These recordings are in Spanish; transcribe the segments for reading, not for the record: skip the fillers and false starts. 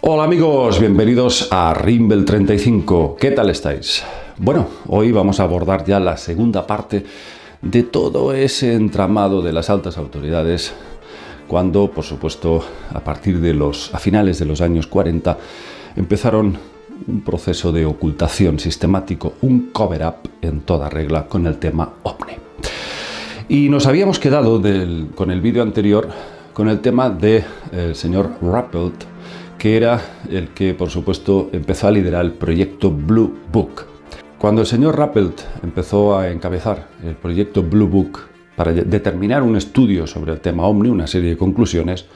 Hola amigos, bienvenidos a Rimbel 35. ¿Qué tal estáis? Bueno, hoy vamos a abordar ya la segunda parte de todo ese entramado de las altas autoridades cuando, por supuesto, a finales de los años 40 empezaron un proceso de ocultación sistemático, un cover-up en toda regla con el tema OVNI. Y nos habíamos quedado con el vídeo anterior con el tema del señor Rappelt, que era el que, por supuesto, empezó a liderar el proyecto Blue Book. Cuando el señor Rappelt empezó a encabezar el proyecto Blue Book para determinar un estudio sobre el tema OVNI, una serie de conclusiones,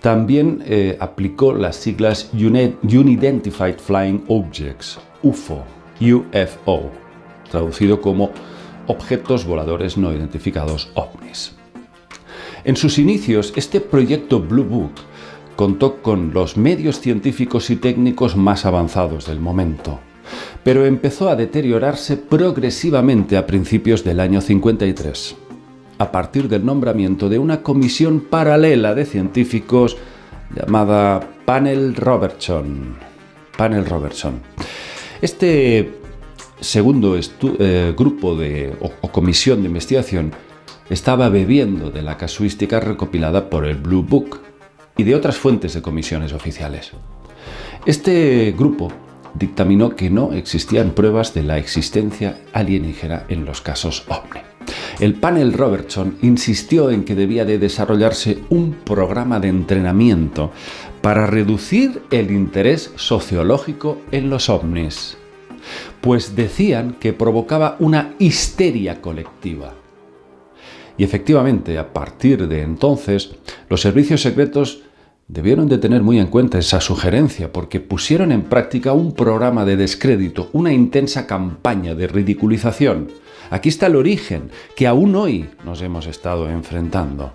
también aplicó las siglas Unidentified Flying Objects, UFO, traducido como Objetos Voladores No Identificados OVNIs. En sus inicios, este proyecto Blue Book contó con los medios científicos y técnicos más avanzados del momento, pero empezó a deteriorarse progresivamente a principios del año 53, a partir del nombramiento de una comisión paralela de científicos llamada Panel Robertson. Este segundo grupo o comisión de investigación estaba bebiendo de la casuística recopilada por el Blue Book y de otras fuentes de comisiones oficiales. Este grupo dictaminó que no existían pruebas de la existencia alienígena en los casos OVNI. El panel Robertson insistió en que debía de desarrollarse un programa de entrenamiento para reducir el interés sociológico en los OVNIs, pues decían que provocaba una histeria colectiva. Y efectivamente, a partir de entonces, los servicios secretos debieron de tener muy en cuenta esa sugerencia, porque pusieron en práctica un programa de descrédito, una intensa campaña de ridiculización. Aquí está el origen, que aún hoy nos hemos estado enfrentando.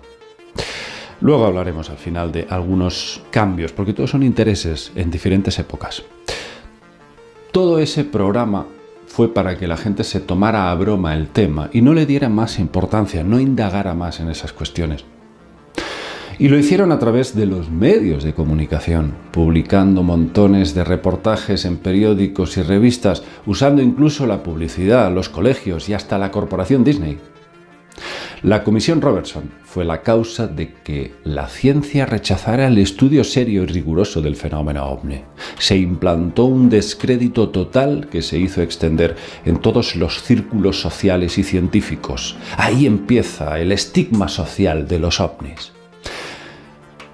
Luego hablaremos al final de algunos cambios, porque todos son intereses en diferentes épocas. Todo ese programa fue para que la gente se tomara a broma el tema y no le diera más importancia, no indagara más en esas cuestiones. Y lo hicieron a través de los medios de comunicación, publicando montones de reportajes en periódicos y revistas, usando incluso la publicidad, los colegios y hasta la corporación Disney. La Comisión Robertson fue la causa de que la ciencia rechazara el estudio serio y riguroso del fenómeno OVNI. Se implantó un descrédito total que se hizo extender en todos los círculos sociales y científicos. Ahí empieza el estigma social de los OVNIs.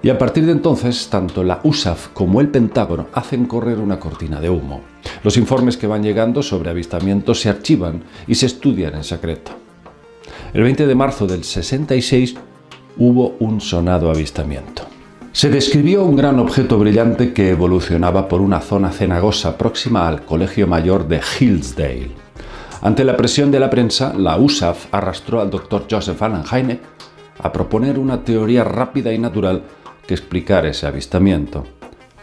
Y a partir de entonces, tanto la USAF como el Pentágono hacen correr una cortina de humo. Los informes que van llegando sobre avistamientos se archivan y se estudian en secreto. El 20 de marzo del 66 hubo un sonado avistamiento. Se describió un gran objeto brillante que evolucionaba por una zona cenagosa próxima al Colegio Mayor de Hillsdale. Ante la presión de la prensa, la USAF arrastró al Dr. Joseph Allen Hynek a proponer una teoría rápida y natural que explicara ese avistamiento.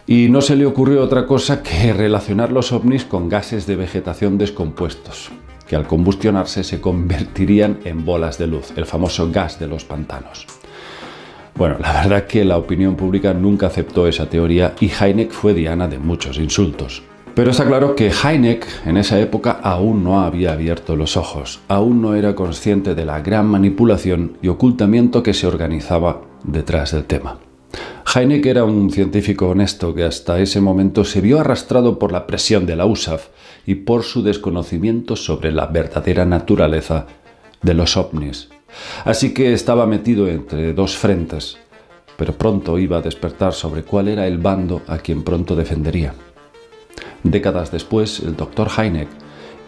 Y no se le ocurrió otra cosa que relacionar los ovnis con gases de vegetación descompuestos, que al combustionarse se convertirían en bolas de luz, el famoso gas de los pantanos. Bueno, la verdad que la opinión pública nunca aceptó esa teoría y Hynek fue diana de muchos insultos. Pero está claro que Hynek en esa época aún no había abierto los ojos, aún no era consciente de la gran manipulación y ocultamiento que se organizaba detrás del tema. Hynek era un científico honesto que hasta ese momento se vio arrastrado por la presión de la USAF y por su desconocimiento sobre la verdadera naturaleza de los ovnis. Así que estaba metido entre dos frentes, pero pronto iba a despertar sobre cuál era el bando a quien pronto defendería. Décadas después, el Dr. Hynek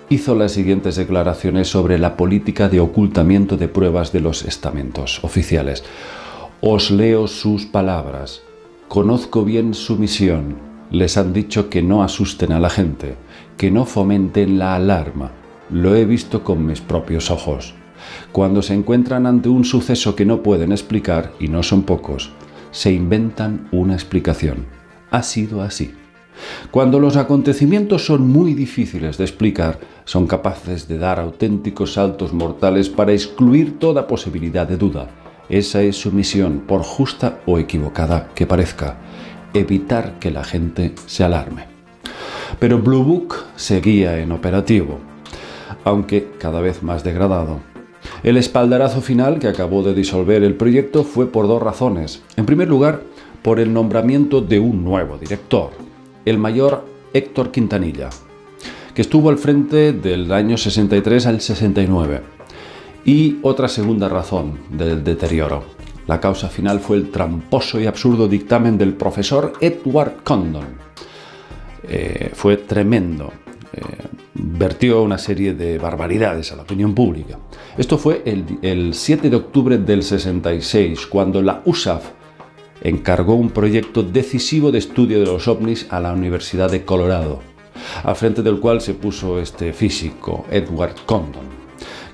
hizo las siguientes declaraciones sobre la política de ocultamiento de pruebas de los estamentos oficiales. Os leo sus palabras. Conozco bien su misión. Les han dicho que no asusten a la gente, que no fomenten la alarma. Lo he visto con mis propios ojos. Cuando se encuentran ante un suceso que no pueden explicar, y no son pocos, se inventan una explicación. Ha sido así. Cuando los acontecimientos son muy difíciles de explicar, son capaces de dar auténticos saltos mortales para excluir toda posibilidad de duda. Esa es su misión, por justa o equivocada que parezca. evitar que la gente se alarme. Pero Blue Book seguía en operativo, aunque cada vez más degradado. El espaldarazo final que acabó de disolver el proyecto fue por dos razones. En primer lugar, por el nombramiento de un nuevo director, el mayor Héctor Quintanilla, que estuvo al frente del año 63 al 69. Y otra segunda razón del deterioro. La causa final fue el tramposo y absurdo dictamen del profesor Edward Condon. Fue tremendo. Vertió una serie de barbaridades a la opinión pública. Esto fue el 7 de octubre del 66, cuando la USAF encargó un proyecto decisivo de estudio de los ovnis a la Universidad de Colorado, al frente del cual se puso este físico, Edward Condon,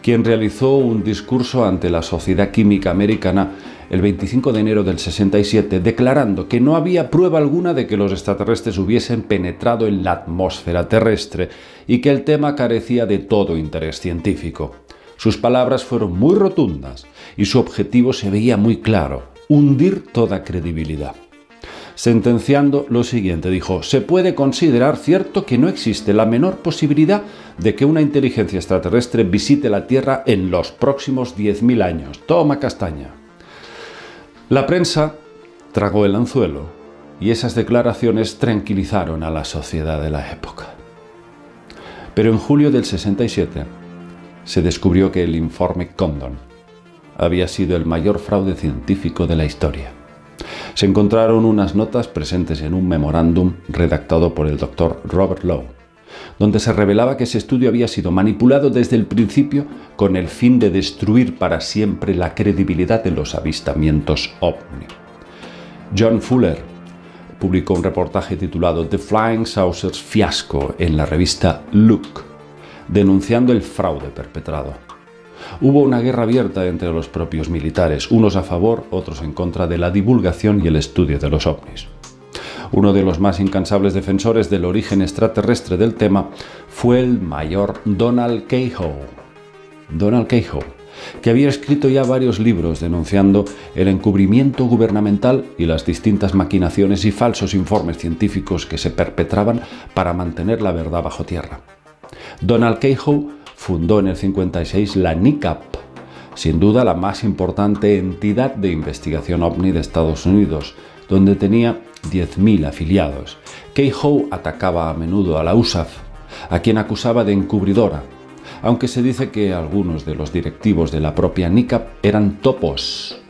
quien realizó un discurso ante la Sociedad Química Americana el 25 de enero del 67, declarando que no había prueba alguna de que los extraterrestres hubiesen penetrado en la atmósfera terrestre y que el tema carecía de todo interés científico. Sus palabras fueron muy rotundas y su objetivo se veía muy claro: hundir toda credibilidad. Sentenciando lo siguiente, dijo: se puede considerar cierto que no existe la menor posibilidad de que una inteligencia extraterrestre visite la Tierra en los próximos 10.000 años. Toma castaña. La prensa tragó el anzuelo y esas declaraciones tranquilizaron a la sociedad de la época. Pero en julio del 67 se descubrió que el informe Condon había sido el mayor fraude científico de la historia. Se encontraron unas notas presentes en un memorándum redactado por el doctor Robert Lowe, donde se revelaba que ese estudio había sido manipulado desde el principio con el fin de destruir para siempre la credibilidad de los avistamientos ovni. John Fuller publicó un reportaje titulado The Flying Saucers Fiasco en la revista Look, denunciando el fraude perpetrado. Hubo una guerra abierta entre los propios militares, unos a favor, otros en contra de la divulgación y el estudio de los ovnis. Uno de los más incansables defensores del origen extraterrestre del tema fue el mayor Donald Keyhoe. Donald Keyhoe, que había escrito ya varios libros denunciando el encubrimiento gubernamental y las distintas maquinaciones y falsos informes científicos que se perpetraban para mantener la verdad bajo tierra. Donald Keyhoe fundó en el 56 la NICAP, sin duda la más importante entidad de investigación ovni de Estados Unidos, donde tenía 10.000 afiliados. Keyhoe atacaba a menudo a la USAF, a quien acusaba de encubridora, aunque se dice que algunos de los directivos de la propia NICAP eran topos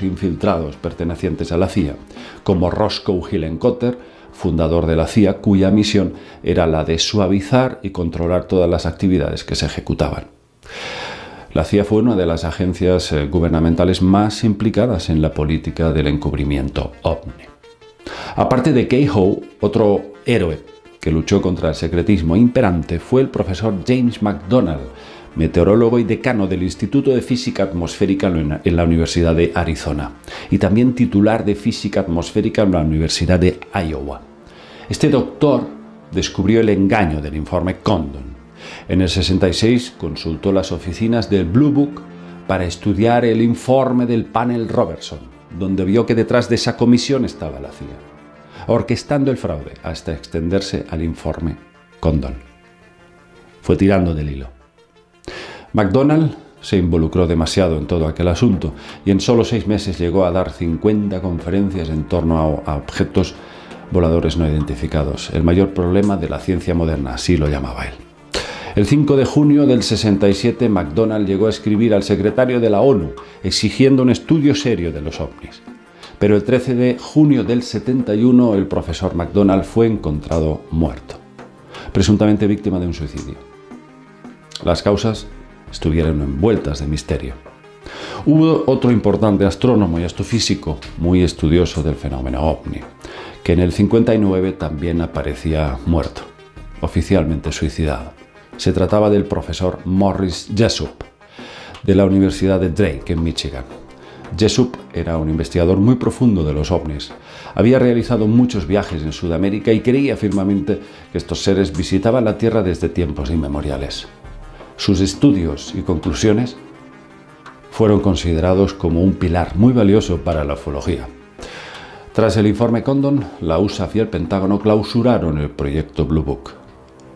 infiltrados pertenecientes a la CIA, como Roscoe Hillenkotter, fundador de la CIA, cuya misión era la de suavizar y controlar todas las actividades que se ejecutaban. La CIA fue una de las agencias gubernamentales más implicadas en la política del encubrimiento ovni. Aparte de Keyhoe, otro héroe que luchó contra el secretismo imperante fue el profesor James McDonald, meteorólogo y decano del Instituto de Física Atmosférica en la Universidad de Arizona y también titular de Física Atmosférica en la Universidad de Iowa. Este doctor descubrió el engaño del informe Condon. En el 66 consultó las oficinas del Blue Book para estudiar el informe del panel Robertson, donde vio que detrás de esa comisión estaba la CIA, orquestando el fraude hasta extenderse al informe Condon. Fue tirando del hilo. McDonald se involucró demasiado en todo aquel asunto y en solo 6 meses llegó a dar 50 conferencias en torno a objetos voladores no identificados, el mayor problema de la ciencia moderna, así lo llamaba él. El 5 de junio del 67, McDonald llegó a escribir al secretario de la ONU exigiendo un estudio serio de los ovnis. Pero el 13 de junio del 71, el profesor McDonald fue encontrado muerto, presuntamente víctima de un suicidio. Las causas estuvieron envueltas de misterio. Hubo otro importante astrónomo y astrofísico muy estudioso del fenómeno ovni, que en el 59 también aparecía muerto, oficialmente suicidado. Se trataba del profesor Morris Jessup, de la Universidad de Drake, en Michigan. Jessup era un investigador muy profundo de los ovnis. Había realizado muchos viajes en Sudamérica y creía firmemente que estos seres visitaban la Tierra desde tiempos inmemoriales. Sus estudios y conclusiones fueron considerados como un pilar muy valioso para la ufología. Tras el informe Condon, la USAF y el Pentágono clausuraron el proyecto Blue Book,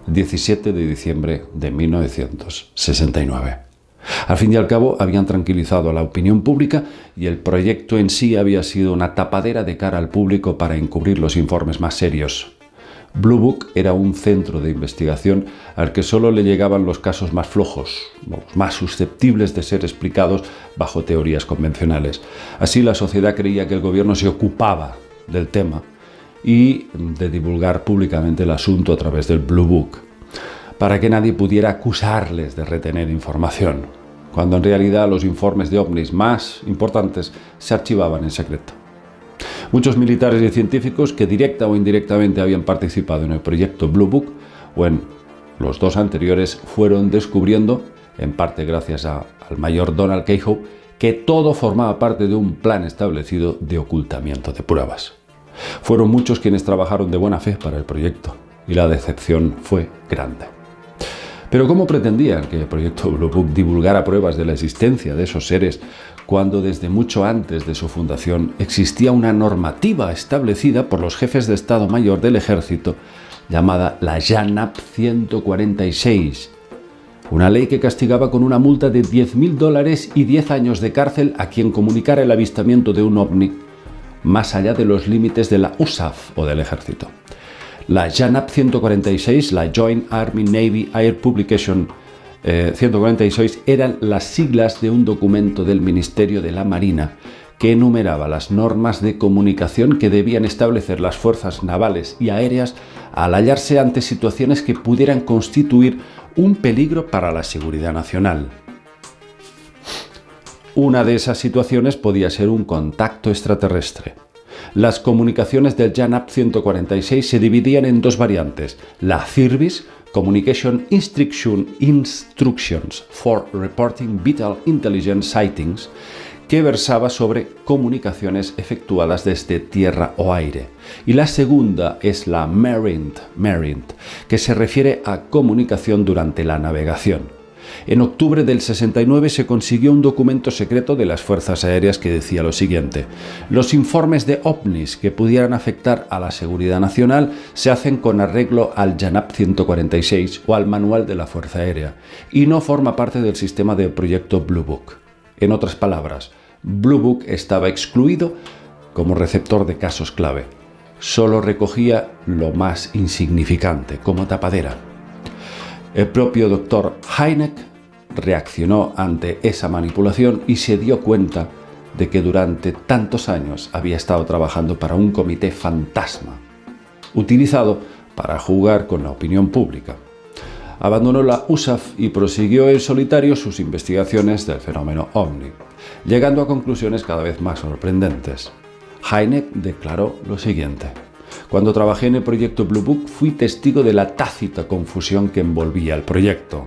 17 de diciembre de 1969. Al fin y al cabo, habían tranquilizado a la opinión pública y el proyecto en sí había sido una tapadera de cara al público para encubrir los informes más serios. Blue Book era un centro de investigación al que solo le llegaban los casos más flojos, los más susceptibles de ser explicados bajo teorías convencionales. Así, la sociedad creía que el gobierno se ocupaba del tema y de divulgar públicamente el asunto a través del Blue Book, para que nadie pudiera acusarles de retener información, cuando en realidad los informes de ovnis más importantes se archivaban en secreto. Muchos militares y científicos que directa o indirectamente habían participado en el proyecto Blue Book o en los dos anteriores fueron descubriendo, en parte gracias al mayor Donald Keyhoe, que todo formaba parte de un plan establecido de ocultamiento de pruebas. Fueron muchos quienes trabajaron de buena fe para el proyecto y la decepción fue grande. Pero ¿cómo pretendían que el proyecto Blue Book divulgara pruebas de la existencia de esos seres cuando desde mucho antes de su fundación existía una normativa establecida por los jefes de Estado Mayor del Ejército llamada la JANAP 146, una ley que castigaba con una multa de $10.000 y 10 años de cárcel a quien comunicara el avistamiento de un ovni más allá de los límites de la USAF o del Ejército? La JANAP 146, la Joint Army Navy Air Publication 146, eran las siglas de un documento del Ministerio de la Marina que enumeraba las normas de comunicación que debían establecer las fuerzas navales y aéreas al hallarse ante situaciones que pudieran constituir un peligro para la seguridad nacional. Una de esas situaciones podía ser un contacto extraterrestre. Las comunicaciones del JANAP 146 se dividían en dos variantes: la CIRBIS, Communication Instructions for Reporting Vital Intelligence Sightings, que versaba sobre comunicaciones efectuadas desde tierra o aire, y la segunda es la MERINT, que se refiere a comunicación durante la navegación. En octubre del 69 se consiguió un documento secreto de las Fuerzas Aéreas que decía lo siguiente: los informes de ovnis que pudieran afectar a la seguridad nacional se hacen con arreglo al JANAP 146 o al Manual de la Fuerza Aérea y no forma parte del sistema del proyecto Blue Book. En otras palabras, Blue Book estaba excluido como receptor de casos clave. Solo recogía lo más insignificante, como tapadera. El propio Dr. Hynek reaccionó ante esa manipulación y se dio cuenta de que durante tantos años había estado trabajando para un comité fantasma, utilizado para jugar con la opinión pública. Abandonó la USAF y prosiguió en solitario sus investigaciones del fenómeno ovni, llegando a conclusiones cada vez más sorprendentes. Hynek declaró lo siguiente: cuando trabajé en el proyecto Blue Book fui testigo de la tácita confusión que envolvía el proyecto.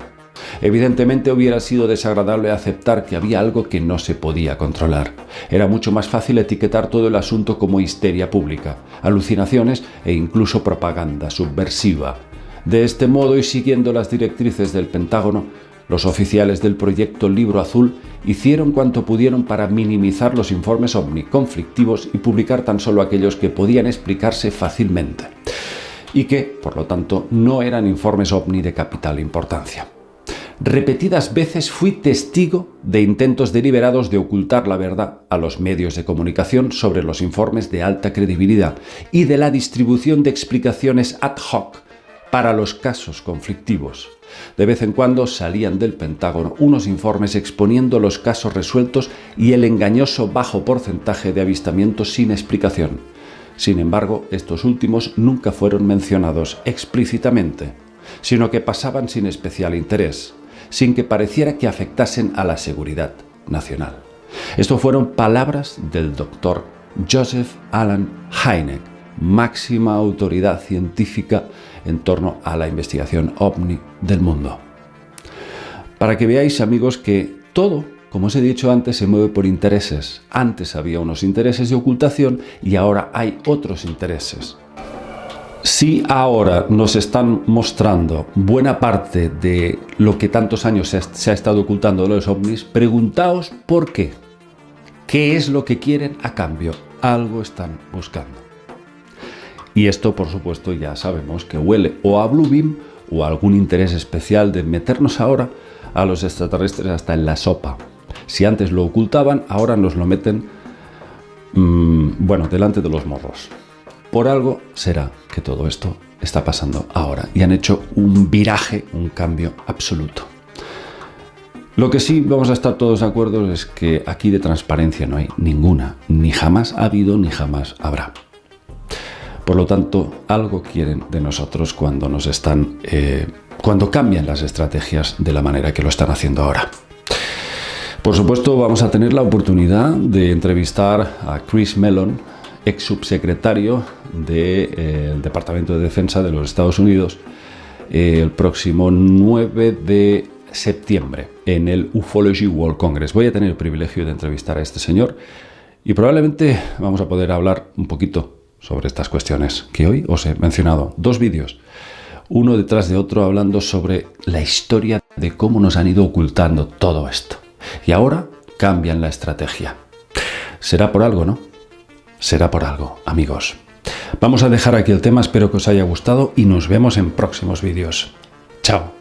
Evidentemente hubiera sido desagradable aceptar que había algo que no se podía controlar. Era mucho más fácil etiquetar todo el asunto como histeria pública, alucinaciones e incluso propaganda subversiva. De este modo, y siguiendo las directrices del Pentágono, los oficiales del proyecto Libro Azul hicieron cuanto pudieron para minimizar los informes ovni conflictivos y publicar tan solo aquellos que podían explicarse fácilmente y que, por lo tanto, no eran informes ovni de capital importancia. Repetidas veces fui testigo de intentos deliberados de ocultar la verdad a los medios de comunicación sobre los informes de alta credibilidad y de la distribución de explicaciones ad hoc para los casos conflictivos. De vez en cuando salían del Pentágono unos informes exponiendo los casos resueltos y el engañoso bajo porcentaje de avistamientos sin explicación. Sin embargo, estos últimos nunca fueron mencionados explícitamente, sino que pasaban sin especial interés, sin que pareciera que afectasen a la seguridad nacional. Esto fueron palabras del Dr. Joseph Allen Hynek, máxima autoridad científica en torno a la investigación ovni del mundo. Para que veáis, amigos, que todo, como os he dicho antes, se mueve por intereses. Antes había unos intereses de ocultación y ahora hay otros intereses. Si ahora nos están mostrando buena parte de lo que tantos años se ha estado ocultando de los ovnis, preguntaos por qué. ¿Qué es lo que quieren a cambio? algo están buscando. Y esto, por supuesto, ya sabemos que huele o a Bluebeam o a algún interés especial de meternos ahora a los extraterrestres hasta en la sopa. Si antes lo ocultaban, ahora nos lo meten, delante de los morros. Por algo será que todo esto está pasando ahora y han hecho un viraje, un cambio absoluto. Lo que sí vamos a estar todos de acuerdo es que aquí de transparencia no hay ninguna, ni jamás ha habido ni jamás habrá. Por lo tanto, algo quieren de nosotros cuando cuando cambian las estrategias de la manera que lo están haciendo ahora. Por supuesto, vamos a tener la oportunidad de entrevistar a Chris Mellon, ex subsecretario del Departamento de Defensa de los Estados Unidos, el próximo 9 de septiembre en el Ufology World Congress. Voy a tener el privilegio de entrevistar a este señor y probablemente vamos a poder hablar un poquito sobre estas cuestiones que hoy os he mencionado. 2 vídeos, uno detrás de otro, hablando sobre la historia de cómo nos han ido ocultando todo esto. Y ahora cambian la estrategia. Será por algo, ¿no? Será por algo, amigos. Vamos a dejar aquí el tema, espero que os haya gustado y nos vemos en próximos vídeos. Chao.